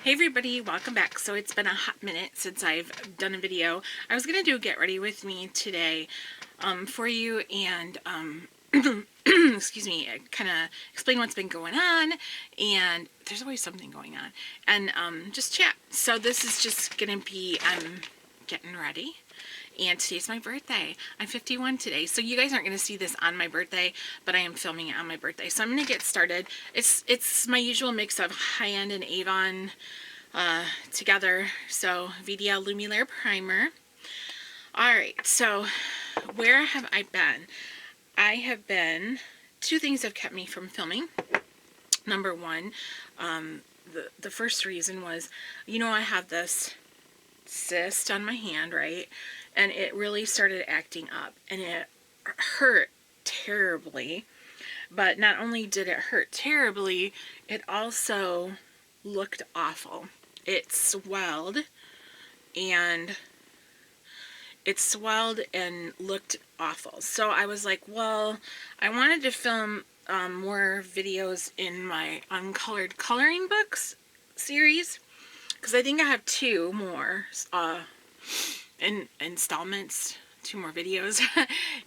Hey everybody, welcome back. So it's been a hot minute since I've done a video. I was going to do a get ready with me today for you and excuse me, kind of explain what's been going on, and there's always something going on, and just chat. So this is just going to be, I'm getting ready. And today's my birthday. I'm 51 today, so you guys aren't going to see this on my birthday, but I am filming it on my birthday. So I'm going to get started. It's my usual mix of high-end and Avon together. So VDL Lumilayer Primer. Alright, so where have I been? I have been, two things have kept me from filming. Number one, the first reason was, you know, I have this cyst on my hand, right? And it really started acting up, and it hurt terribly. But not only did it hurt terribly, it also looked awful. It swelled and looked awful. So I was like, well, I wanted to film more videos in my uncolored coloring books series, because I think I have two more in installments, two more videos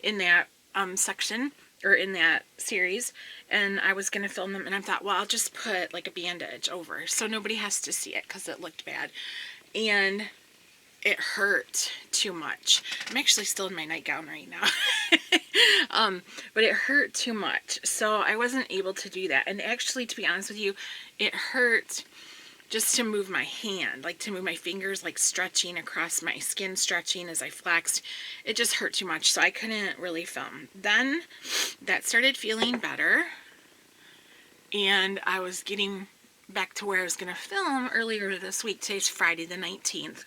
in that section, or in that series, and I was gonna film them, and I thought, well, I'll just put like a bandage over so nobody has to see it, because it looked bad and it hurt too much. I'm actually still in my nightgown right now. But it hurt too much, so I wasn't able to do that. And actually, to be honest with you, it hurt just to move my hand, like to move my fingers, like stretching across my skin, stretching as I flexed. It just hurt too much, so I couldn't really film. Then that started feeling better, and I was getting back to where I was going to film earlier this week. Today's Friday the 19th.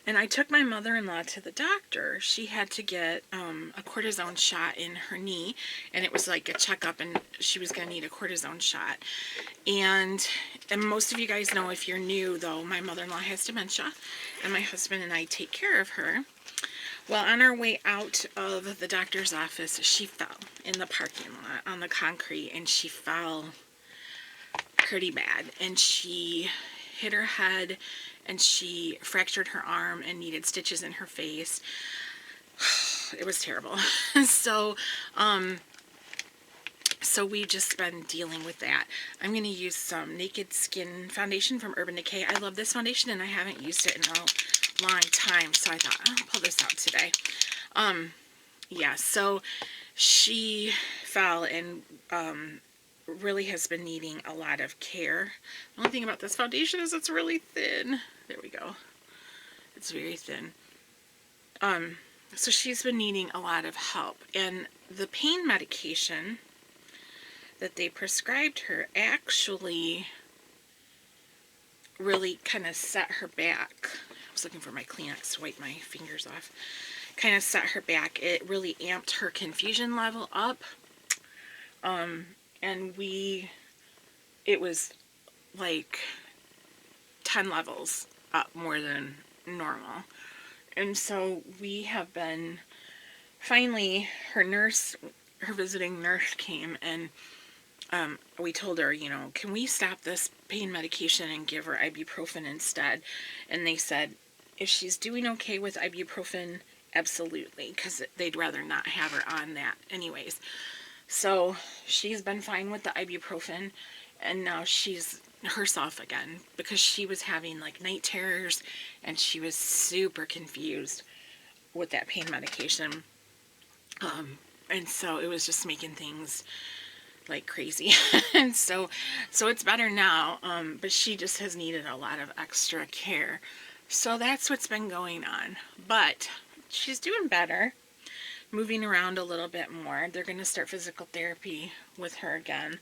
And I took my mother-in-law to the doctor. She had to get a cortisone shot in her knee, and it was like a checkup, and she was going to need a cortisone shot. And most of you guys know, if you're new though, my mother-in-law has dementia, and my husband and I take care of her. Well, on our way out of the doctor's office, she fell in the parking lot on the concrete, and she fell pretty bad, and she hit her head, and she fractured her arm and needed stitches in her face. It was terrible. So we've just been dealing with that. I'm going to use some Naked Skin foundation from Urban Decay. I love this foundation, and I haven't used it in a long time, so I thought, I'll pull this out today. Yeah, so she fell and really has been needing a lot of care. The only thing about this foundation is it's really thin. There we go. It's very thin. So she's been needing a lot of help, and the pain medication that they prescribed her actually really kind of set her back. I was looking for my Kleenex to wipe my fingers off. Kind of set her back. It really amped her confusion level up. And it was like 10 levels up more than normal. And so we have been, finally, her visiting nurse came, and we told her, you know, can we stop this pain medication and give her ibuprofen instead? And they said, if she's doing okay with ibuprofen, absolutely, because they'd rather not have her on that anyways. So she's been fine with the ibuprofen, and now she's herself again, because she was having like night terrors, and she was super confused with that pain medication. And so it was just making things like crazy. And so it's better now, but she just has needed a lot of extra care. So that's what's been going on. But she's doing better, moving around a little bit more. They're going to start physical therapy with her again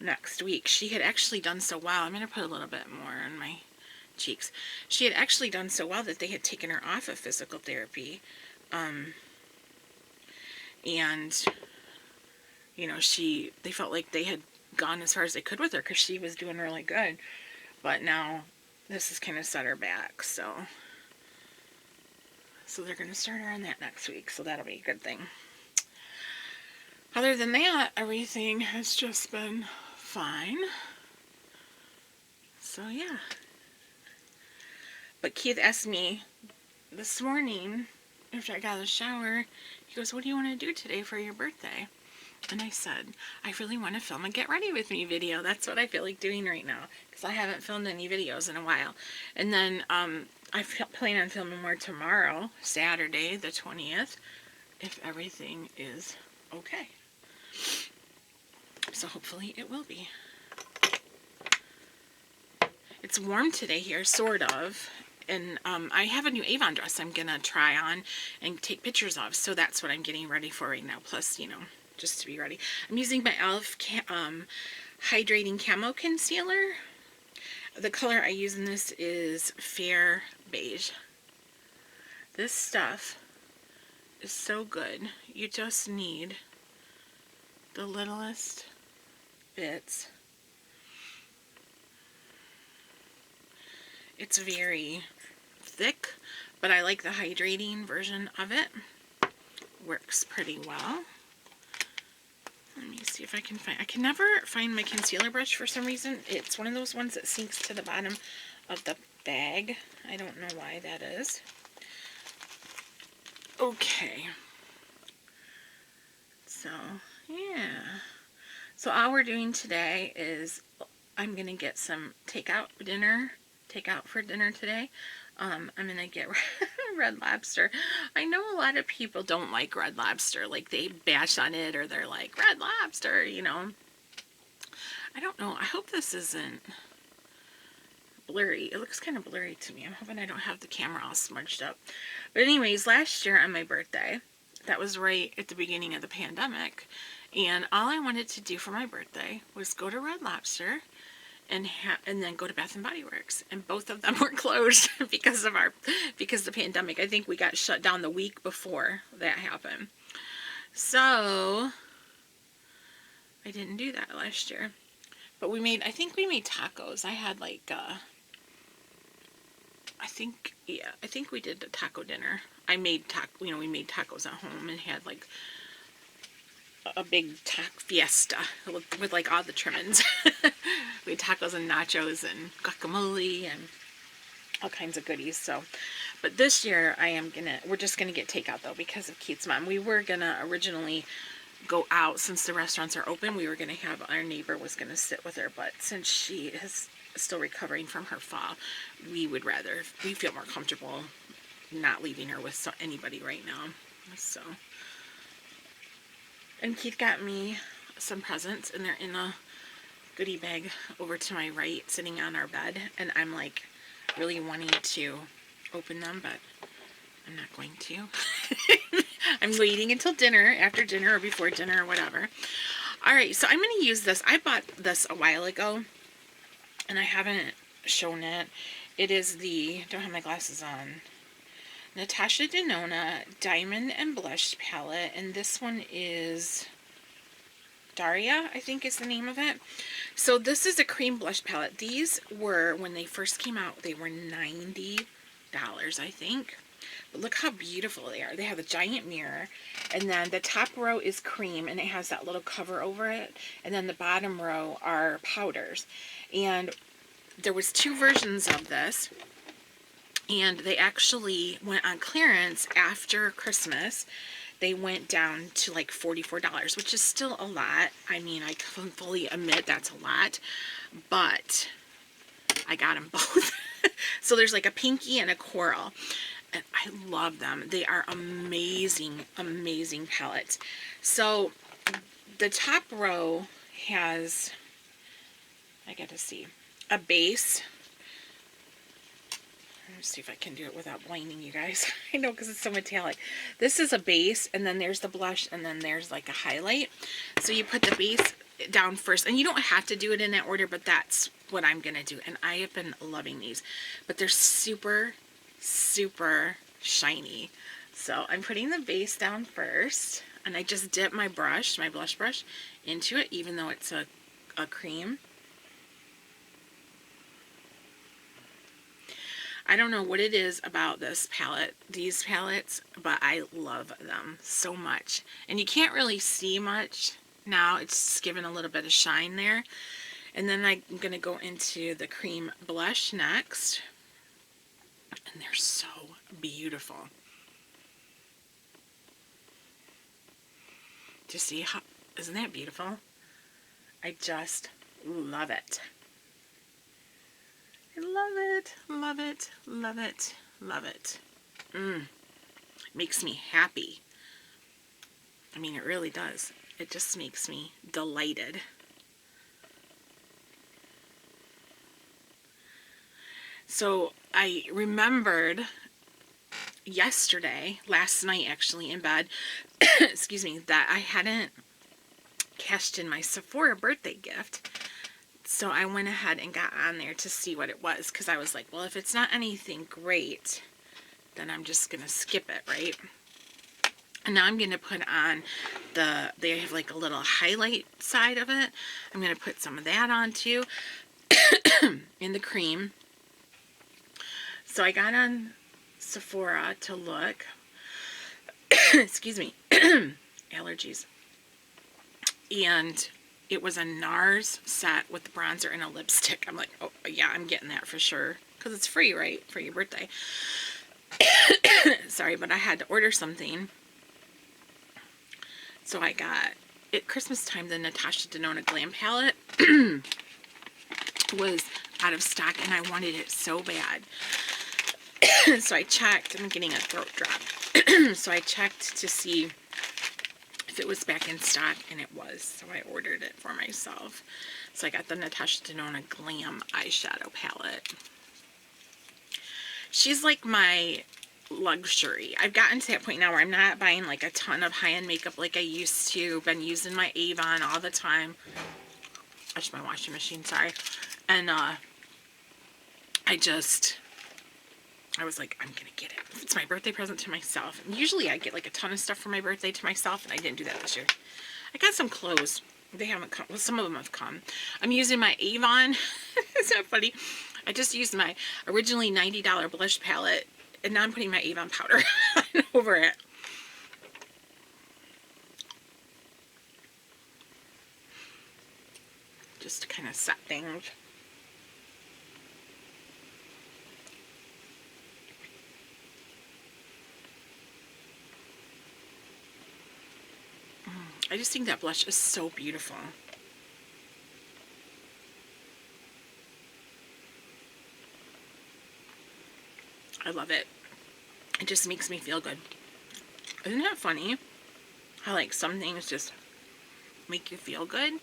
next week. She had actually done so well. I'm going to put a little bit more on my cheeks. She had actually done so well that they had taken her off of physical therapy. And, you know, they felt like they had gone as far as they could with her, because she was doing really good. But now this has kind of set her back, so they're going to start her on that next week, so that'll be a good thing. Other than that, everything has just been fine. So yeah. But Keith asked me this morning after I got out of the shower, he goes, what do you want to do today for your birthday? And I said, I really want to film a get ready with me video. That's what I feel like doing right now, because I haven't filmed any videos in a while. And then I plan on filming more tomorrow, Saturday the 20th, if everything is okay. So hopefully it will be. It's warm today here, sort of. And I have a new Avon dress I'm going to try on and take pictures of. So that's what I'm getting ready for right now. Plus, you know, just to be ready. I'm using my e.l.f. Hydrating Camo Concealer. The color I use in this is Fair Beige. This stuff is so good. You just need the littlest bits. It's very thick, but I like the hydrating version of it. Works pretty well. Let me see if I can find, I can never find my concealer brush for some reason. It's one of those ones that sinks to the bottom of the bag. I don't know why that is. Okay. So, yeah. So all we're doing today is I'm going to get some takeout for dinner today. I'm going to get Red Lobster. I know a lot of people don't like Red Lobster. Like, they bash on it, or they're like, Red Lobster, you know. I don't know. I hope this isn't blurry. It looks kind of blurry to me. I'm hoping I don't have the camera all smudged up. But anyways, last year on my birthday, that was right at the beginning of the pandemic, and all I wanted to do for my birthday was go to Red Lobster and then go to Bath and Body Works, and both of them were closed because of the pandemic. I think we got shut down the week before that happened. So I didn't do that last year. But I think we made tacos. I had like I think we did a taco dinner. We made tacos at home and had like a big taco fiesta with like all the trimmings. We had tacos and nachos and guacamole and all kinds of goodies. So, but this year we're just gonna get takeout though, because of Keith's mom. We were gonna originally go out, since the restaurants are open. We were gonna have our neighbor was gonna sit with her, but since she is still recovering from her fall, we feel more comfortable not leaving her with anybody right now. So, and Keith got me some presents, and they're in a goodie bag over to my right, sitting on our bed, and I'm like really wanting to open them, but I'm not going to. I'm waiting until dinner, after dinner, or before dinner, or whatever. Alright, so I'm going to use this. I bought this a while ago, and I haven't shown it. It is don't have my glasses on, Natasha Denona Diamond and Blush Palette, and this one is Daria, I think is the name of it. So this is a cream blush palette. These were, when they first came out, they were $90, I think. But look how beautiful they are. They have a giant mirror, and then the top row is cream, and it has that little cover over it, and then the bottom row are powders. And there was 2 versions of this, and they actually went on clearance after Christmas. They went down to like $44, which is still a lot. I mean, I can fully admit that's a lot, but I got them both. So there's like a pinky and a coral, and I love them. They are amazing, amazing palettes. So the top row has, I gotta see, a base. Let's see if I can do it without blinding you guys. I know, because it's so metallic. This is a base, and then there's the blush, and then there's like a highlight. So you put the base down first, and you don't have to do it in that order, but that's what I'm gonna do. And I have been loving these, but they're super, super shiny. So I'm putting the base down first, and I just dip my blush brush, into it, even though it's a cream. I don't know what it is about these palettes, but I love them so much. And you can't really see much now. It's just giving a little bit of shine there. And then I'm going to go into the cream blush next. And they're so beautiful. Do you see how, isn't that beautiful? I just love it. I love it, love it, love it, love it. Makes me happy. I mean, it really does. It just makes me delighted. So I remembered yesterday, last night actually in bed, excuse me, that I hadn't cashed in my Sephora birthday gift. So I went ahead and got on there to see what it was, because I was like, well, if it's not anything great, then I'm just going to skip it, right? And now I'm going to put on they have like a little highlight side of it. I'm going to put some of that on too in the cream. So I got on Sephora to look. Excuse me. Allergies. And it was a NARS set with the bronzer and a lipstick. I'm like, oh, yeah, I'm getting that for sure. Because it's free, right? For your birthday. Sorry, but I had to order something. So I got, at Christmas time, the Natasha Denona Glam Palette was out of stock, and I wanted it so bad. So I checked. I'm getting a throat drop. So I checked to see if it was back in stock, and it was. So I ordered it for myself. So I got the Natasha Denona Glam Eyeshadow Palette. She's like my luxury. I've gotten to that point now where I'm not buying like a ton of high-end makeup like I used to. Been using my Avon all the time. That's my washing machine, sorry. And I was like, I'm gonna get it. It's my birthday present to myself. And usually I get like a ton of stuff for my birthday to myself, and I didn't do that this year. I got some clothes. They haven't come. Well, some of them have come. I'm using my Avon. Isn't that funny? I just used my originally $90 blush palette, and now I'm putting my Avon powder over it. Just to kind of set things. I just think that blush is so beautiful. I love it. It just makes me feel good. Isn't that funny? How like some things just make you feel good?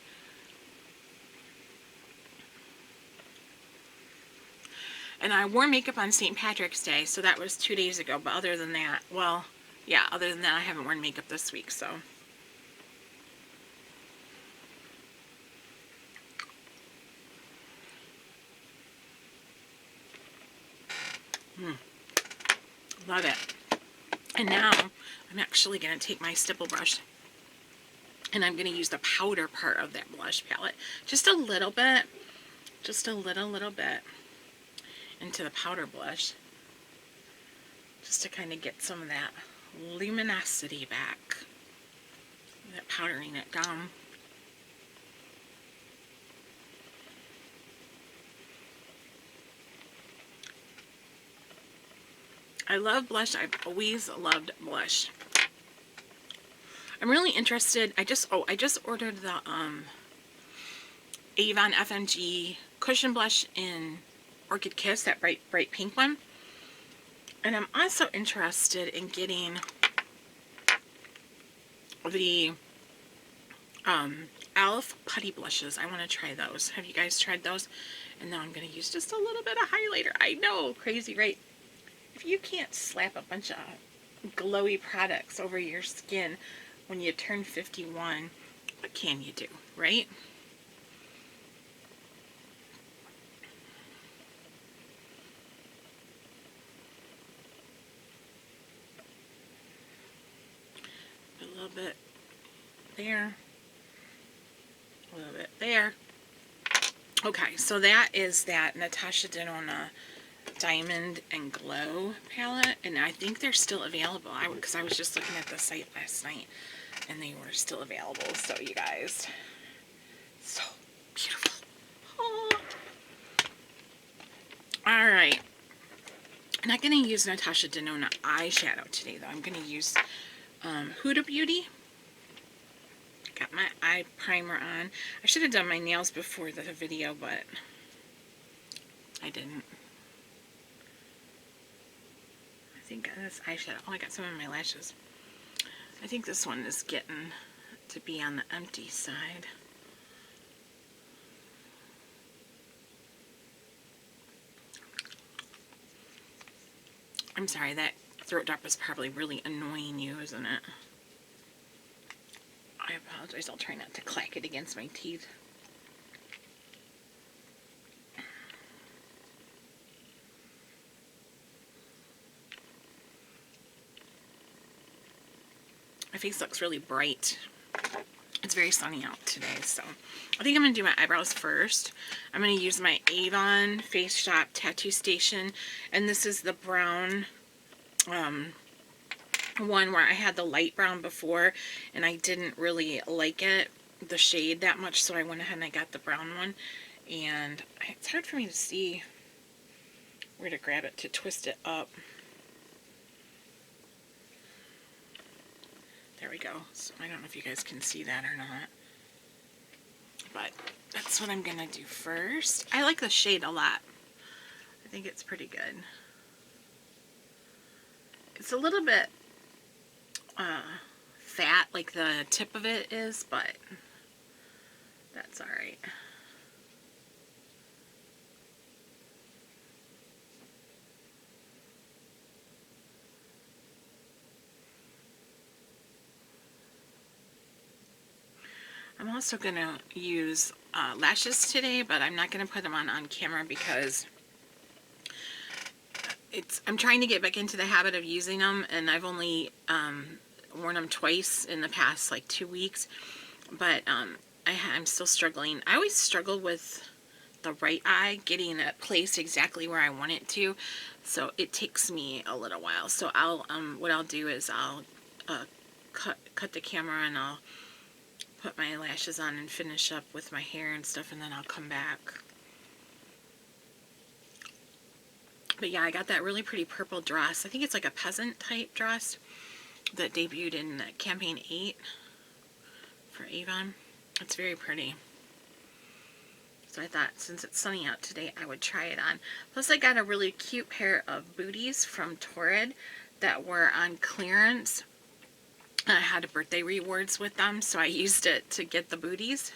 And I wore makeup on St. Patrick's Day, so that was 2 days ago. But other than that, well, yeah, other than that, I haven't worn makeup this week, so. Love it. And now I'm actually going to take my stipple brush and I'm going to use the powder part of that blush palette. Just a little bit. Just a little bit into the powder blush. Just to kind of get some of that luminosity back. That powdering it down. I love blush. I've always loved blush. I'm really interested. I just ordered the Avon FMG cushion blush in Orchid Kiss, that bright pink one. And I'm also interested in getting the e.l.f. putty blushes. I want to try those. Have you guys tried those? And now I'm going to use just a little bit of highlighter. I know, crazy, right? If you can't slap a bunch of glowy products over your skin when you turn 51, what can you do, right? A little bit there, a little bit there. Okay, so that is that Natasha Denona Diamond and Glow palette, and I think they're still available. Because I was just looking at the site last night and they were still available. So you guys, so beautiful. Alright. I'm not going to use Natasha Denona eyeshadow today, though. I'm going to use Huda Beauty. Got my eye primer on. I should have done my nails before the video, but I didn't. I think this eyeshadow. Oh, I got some on my lashes. I think this one is getting to be on the empty side. I'm sorry, that throat drop is probably really annoying you, isn't it? I apologize. I'll try not to clack it against my teeth. My face looks really bright. It's very sunny out today, so I think I'm going to do my eyebrows first. I'm going to use my Avon Face Shop Tattoo Station, and this is the brown one where I had the light brown before, and I didn't really like it, the shade, that much, so I went ahead and I got the brown one, and it's hard for me to see where to grab it to twist it up. There we go. So I don't know if you guys can see that or not, but that's what I'm gonna do first. I like the shade a lot. I think it's pretty good. It's a little bit fat, like the tip of it is, but that's all right. I'm also going to use lashes today, but I'm not going to put them on camera because I'm trying to get back into the habit of using them, and I've only worn them twice in the past like 2 weeks, but I'm still struggling. I always struggle with the right eye, getting it placed exactly where I want it to, so it takes me a little while. So what I'll do is I'll cut the camera and I'll put my lashes on and finish up with my hair and stuff, and then I'll come back. But yeah, I got that really pretty purple dress. I think it's like a Peasant type dress that debuted in campaign 8 for Avon. It's very pretty. So I thought since it's sunny out today, I would try it on. Plus I got a really cute pair of booties from Torrid that were on clearance. I had birthday rewards with them, so I used it to get the booties.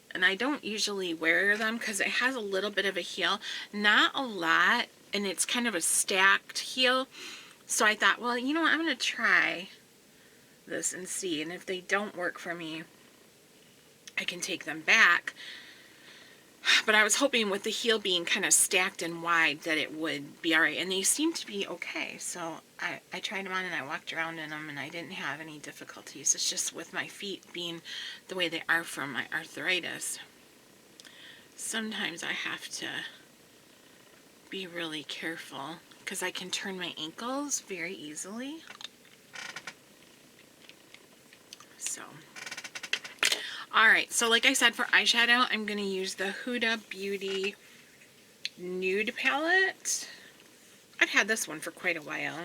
And I don't usually wear them because it has a little bit of a heel. Not a lot, and it's kind of a stacked heel. So I thought, well, you know what, I'm going to try this and see. And if they don't work for me, I can take them back. But I was hoping with the heel being kind of stacked and wide that it would be alright. And they seem to be okay. So I tried them on and I walked around in them and I didn't have any difficulties. It's just with my feet being the way they are from my arthritis. Sometimes I have to be really careful because I can turn my ankles very easily. So... Alright, so like I said, for eyeshadow, I'm going to use the Huda Beauty Nude Palette. I've had this one for quite a while.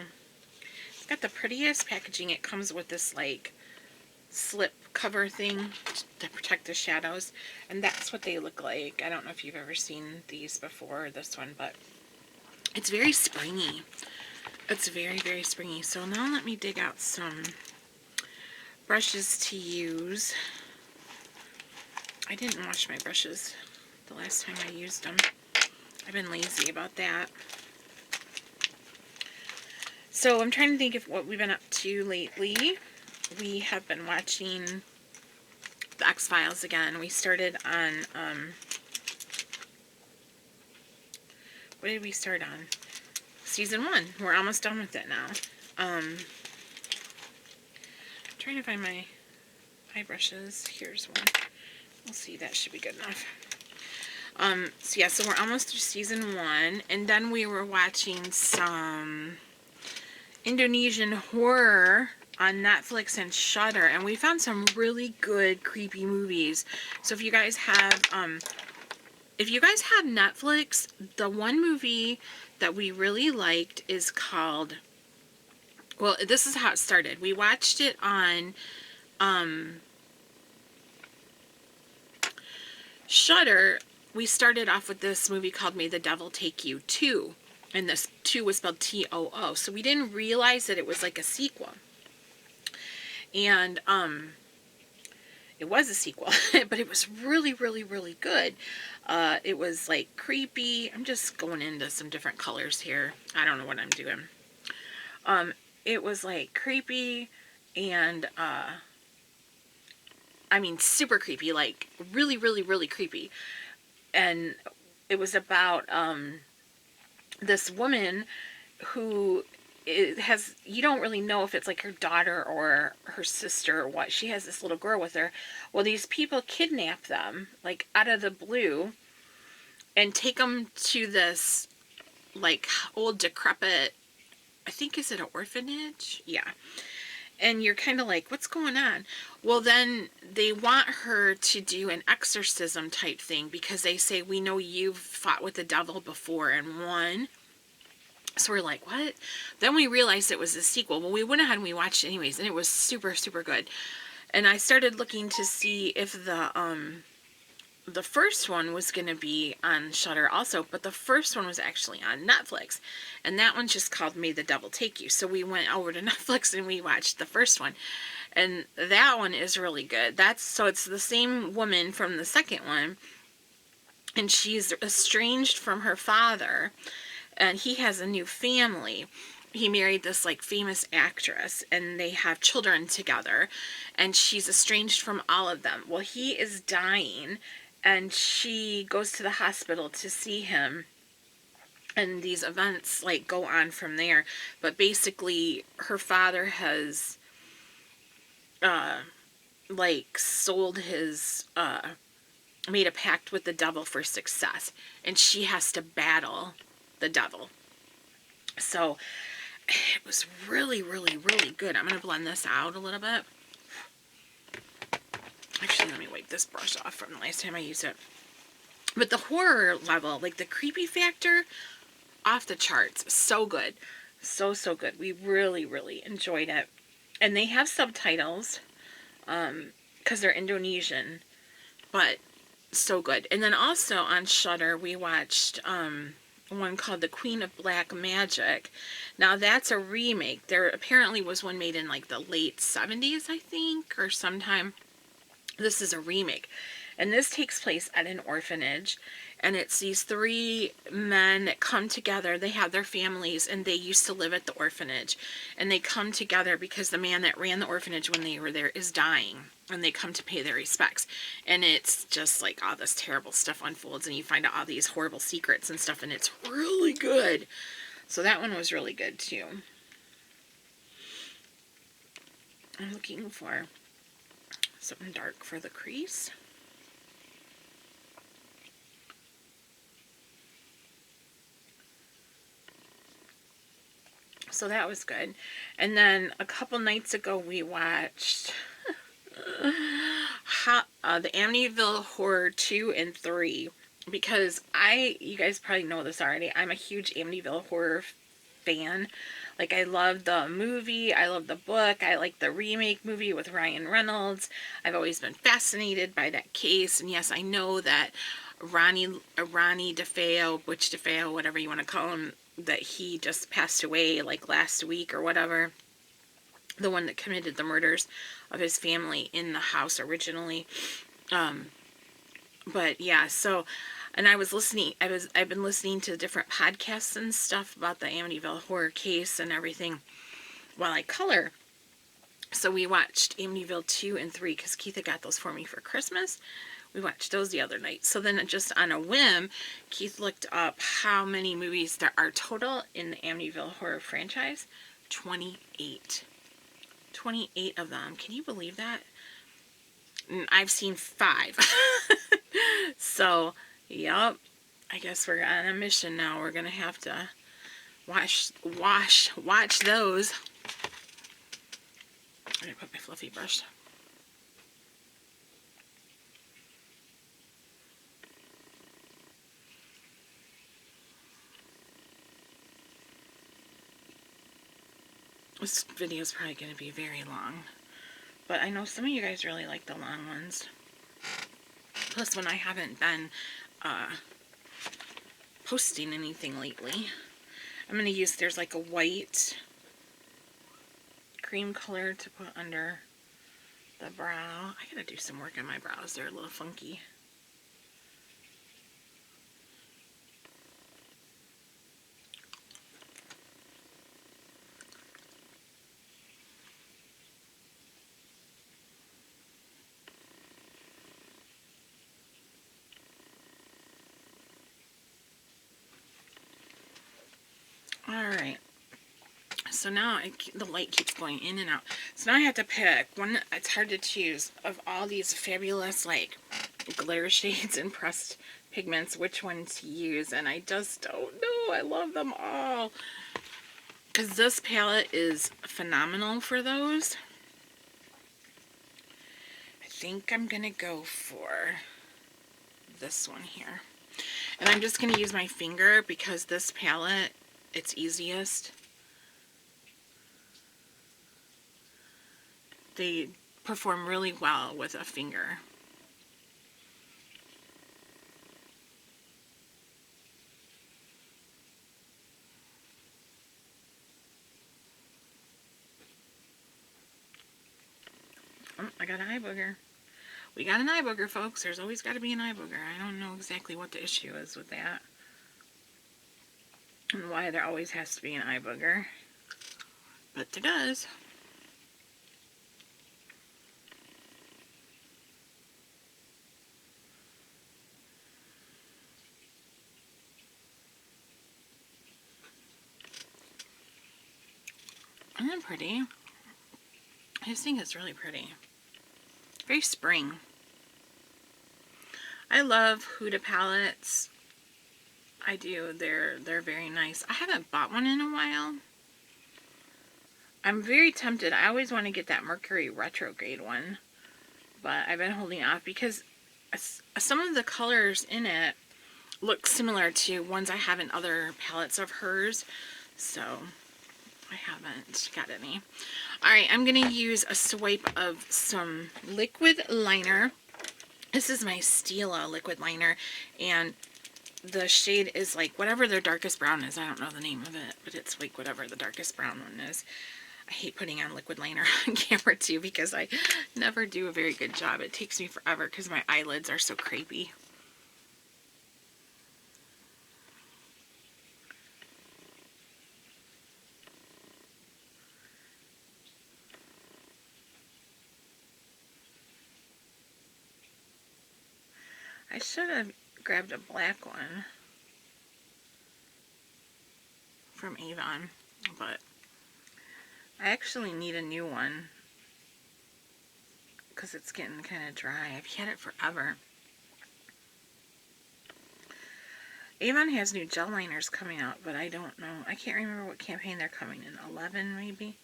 It's got the prettiest packaging. It comes with this, like, slip cover thing to protect the shadows. And that's what they look like. I don't know if you've ever seen these before, this one, but it's very springy. It's very, very springy. So now let me dig out some brushes to use. I didn't wash my brushes the last time I used them. I've been lazy about that. So I'm trying to think of what we've been up to lately. We have been watching the X-Files again. We started on, what did we start on? Season 1. We're almost done with it now. I'm trying to find my eye brushes. Here's one. We'll see, that should be good enough. So yeah, so we're almost through season 1, and then we were watching some Indonesian horror on Netflix and Shudder, and we found some really good creepy movies. So if you guys have if you guys have Netflix, the one movie that we really liked is called, well, this is how it started. We watched it on Shudder. We started off with this movie called May the Devil Take You 2. And this 2 was spelled T-O-O. So we didn't realize that it was like a sequel. And it was a sequel, but it was really, really, really good. It was like creepy. I'm just going into some different colors here. I don't know what I'm doing. It was like creepy and I mean super creepy, like really, really, really creepy. And it was about this woman who has, you don't really know if it's like her daughter or her sister or what. She has this little girl with her. Well, these people kidnap them, like out of the blue, and take them to this like old decrepit, I think, is it an orphanage? Yeah. And you're kind of like, what's going on? Well, then they want her to do an exorcism type thing because they say, we know you've fought with the devil before and won. So we're like, what? Then we realized it was a sequel. Well, we went ahead and we watched it anyways, and it was super, super good. And I started looking to see if the first one was going to be on Shudder also, but the first one was actually on Netflix. And that one's just called May the Devil Take You. So we went over to Netflix and we watched the first one. And that one is really good. So it's the same woman from the second one. And she's estranged from her father. And he has a new family. He married this like famous actress and they have children together. And she's estranged from all of them. Well, he is dying. And she goes to the hospital to see him. And these events like go on from there. But basically her father has like sold his made a pact with the devil for success. And she has to battle the devil. So it was really, really, really good. I'm going to blend this out a little bit. Actually, let me wipe this brush off from the last time I used it. But the horror level, like the creepy factor, off the charts. So good. So, so good. We really, really enjoyed it. And they have subtitles because they're Indonesian. But so good. And then also on Shudder, we watched one called The Queen of Black Magic. Now that's a remake. There apparently was one made in like the late 70s, I think, or sometime. This is a remake. And this takes place at an orphanage. And it's these three men that come together. They have their families and they used to live at the orphanage. And they come together because the man that ran the orphanage when they were there is dying. And they come to pay their respects. And it's just like all this terrible stuff unfolds. And you find out all these horrible secrets and stuff. And it's really good. So that one was really good too. I'm looking for something dark for the crease. So that was good. And then a couple nights ago we watched the Amityville Horror 2 and 3. Because you guys probably know this already, I'm a huge Amityville Horror fan. Like, I love the movie, I love the book, I like the remake movie with Ryan Reynolds. I've always been fascinated by that case. And yes, I know that Ronnie DeFeo, Butch DeFeo, whatever you want to call him, that he just passed away like last week or whatever. The one that committed the murders of his family in the house originally. But yeah, so, and I've been listening to different podcasts and stuff about the Amityville horror case and everything while I color. So we watched Amityville 2 and 3 because Keith had got those for me for Christmas. We watched those the other night. So then just on a whim, Keith looked up how many movies there are total in the Amityville horror franchise. 28. 28 of them. Can you believe that? And I've seen 5. So, yep. I guess we're on a mission now. We're going to have to watch those. I'm going to put my fluffy brush. This video is probably going to be very long. But I know some of you guys really like the long ones. Plus, when I haven't been posting anything lately, I'm going to use, there's like a white cream color to put under the brow. I gotta do some work on my brows. They're a little funky. Alright, so now the light keeps going in and out. So now I have to pick one. It's hard to choose of all these fabulous like glitter shades and pressed pigments, which one to use, and I just don't know. I love them all. Because this palette is phenomenal for those. I think I'm going to go for this one here. And I'm just going to use my finger because this palette, it's easiest. They perform really well with a finger. Oh, I got an eye booger. We got an eye booger, folks. There's always got to be an eye booger. I don't know exactly what the issue is with that. And why there always has to be an eye booger. But there does. Isn't that pretty? I just think it's really pretty. Very spring. I love Huda palettes. I do. They're very nice. I haven't bought one in a while. I'm very tempted. I always want to get that Mercury retrograde one, but I've been holding off because some of the colors in it look similar to ones I have in other palettes of hers, so I haven't got any. Alright, I'm going to use a swipe of some liquid liner. This is my Stila liquid liner, and the shade is like whatever their darkest brown is. I don't know the name of it, but it's like whatever the darkest brown one is. I hate putting on liquid liner on camera too because I never do a very good job. It takes me forever because my eyelids are so crepey. I should have grabbed a black one from Avon, but I actually need a new one because it's getting kind of dry. I've had it forever. Avon has new gel liners coming out, but I don't know. I can't remember what campaign they're coming in. 11 maybe?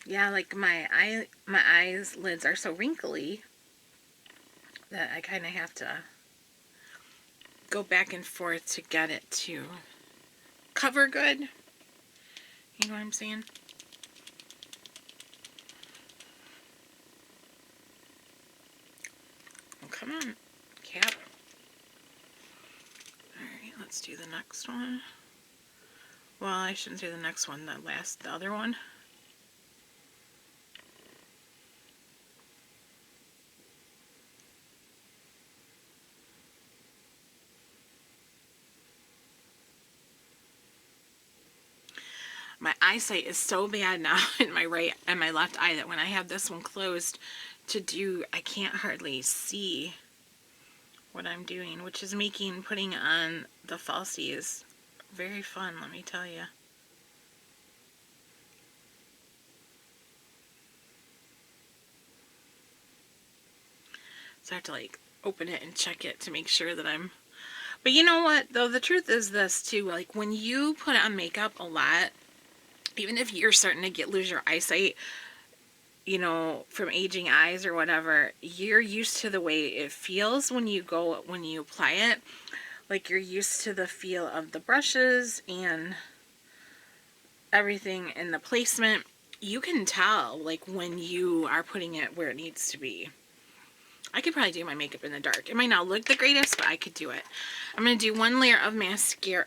Yeah, like my eyes lids are so wrinkly that I kind of have to go back and forth to get it to cover good. You know what I'm saying? Oh, come on, cap. Alright, let's do the next one. Well, I shouldn't say the next one, the other one. My eyesight is so bad now in my right and my left eye that when I have this one closed to do, I can't hardly see what I'm doing, which is making putting on the falsies very fun, let me tell you. So I have to like open it and check it to make sure that I'm... But you know what, though, the truth is this too, like when you put on makeup a lot, even if you're starting to lose your eyesight, you know, from aging eyes or whatever, you're used to the way it feels when you apply it. Like, you're used to the feel of the brushes and everything in the placement. You can tell, like, when you are putting it where it needs to be. I could probably do my makeup in the dark. It might not look the greatest, but I could do it. I'm going to do one layer of mascara.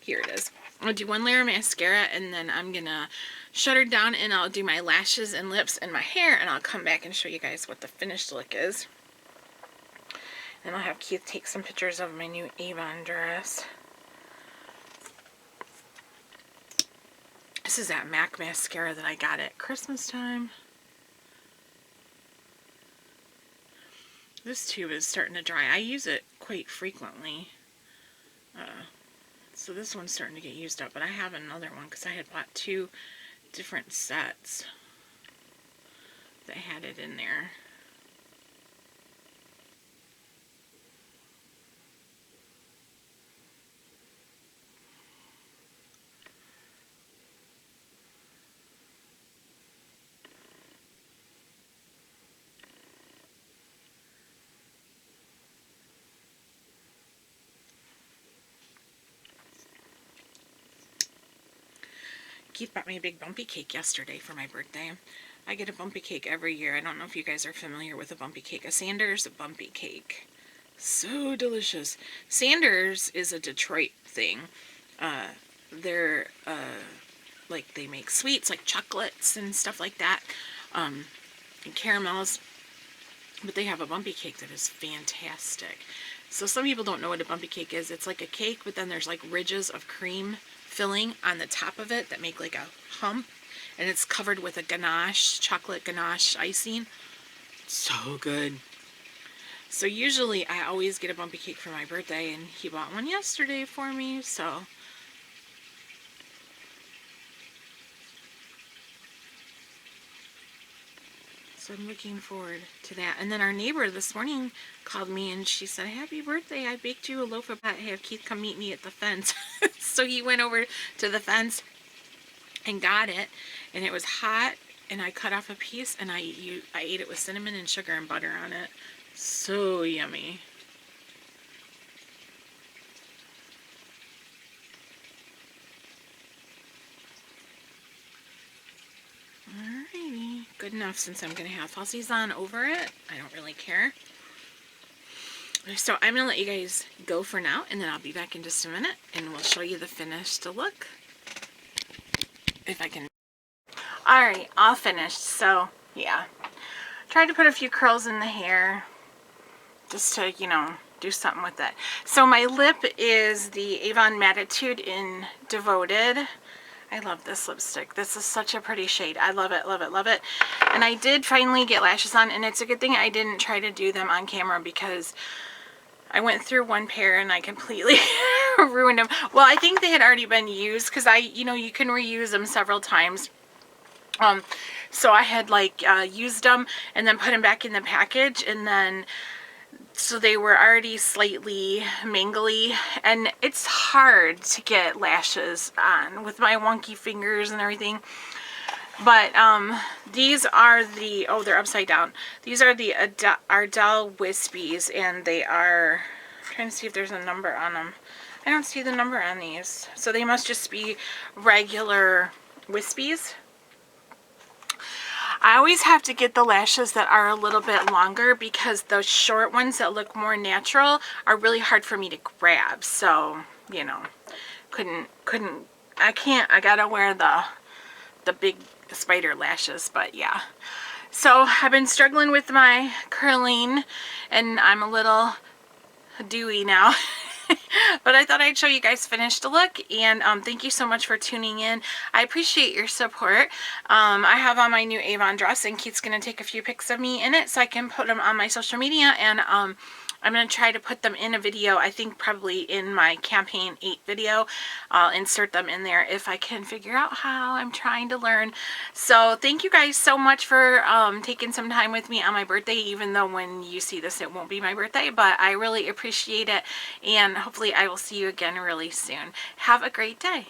Here it is. I'm going to do one layer of mascara, and then I'm going to shut her down, and I'll do my lashes and lips and my hair, and I'll come back and show you guys what the finished look is. And I'll have Keith take some pictures of my new Avon dress. This is that MAC mascara that I got at Christmas time. This tube is starting to dry. I use it quite frequently. So this one's starting to get used up, but I have another one because I had bought 2 different sets that had it in there. Keith bought me a big bumpy cake yesterday for my birthday. I get a bumpy cake every year. I don't know if you guys are familiar with a bumpy cake. A Sanders bumpy cake. So delicious. Sanders is a Detroit thing. They're, like, they make sweets, like chocolates and stuff like that, and caramels. But they have a bumpy cake that is fantastic. So some people don't know what a bumpy cake is. It's like a cake, but then there's like ridges of cream filling on the top of it that make like a hump, and it's covered with a ganache, chocolate ganache icing. So good. So usually I always get a bumpy cake for my birthday, and he bought one yesterday for me, so I'm looking forward to that. And then our neighbor this morning called me and she said, "Happy birthday, I baked you a loaf of bread. Have Keith come meet me at the fence." So he went over to the fence and got it, and it was hot, and I cut off a piece, and I ate it with cinnamon and sugar and butter on it. So yummy. Alrighty, good enough since I'm going to have fussies on over it. I don't really care. So I'm going to let you guys go for now, and then I'll be back in just a minute, and we'll show you the finished look. If I can. Alright, all finished. So, yeah. Tried to put a few curls in the hair, just to, you know, do something with it. So my lip is the Avon Mattitude in Devoted. I love this lipstick. This is such a pretty shade. I love it, love it, love it. And I did finally get lashes on, and it's a good thing I didn't try to do them on camera because I went through one pair and I completely ruined them. Well, I think they had already been used because you know, you can reuse them several times. So I had like used them and then put them back in the package, and then so they were already slightly mangly, and it's hard to get lashes on with my wonky fingers and everything. But these are the, oh, they're upside down. These are the Ardell Wispies, and they are, I'm trying to see if there's a number on them. I don't see the number on these, so they must just be regular Wispies. I always have to get the lashes that are a little bit longer because those short ones that look more natural are really hard for me to grab. So, you know, I gotta wear the big spider lashes, but yeah. So I've been struggling with my curling, and I'm a little dewy now. But I thought I'd show you guys finished look, and thank you so much for tuning in. I appreciate your support. I have on my new Avon dress, and Keith's going to take a few pics of me in it so I can put them on my social media, and I'm going to try to put them in a video. I think probably in my campaign 8 video. I'll insert them in there if I can figure out how. I'm trying to learn. So thank you guys so much for taking some time with me on my birthday, even though when you see this it won't be my birthday, but I really appreciate it, and hopefully I will see you again really soon. Have a great day.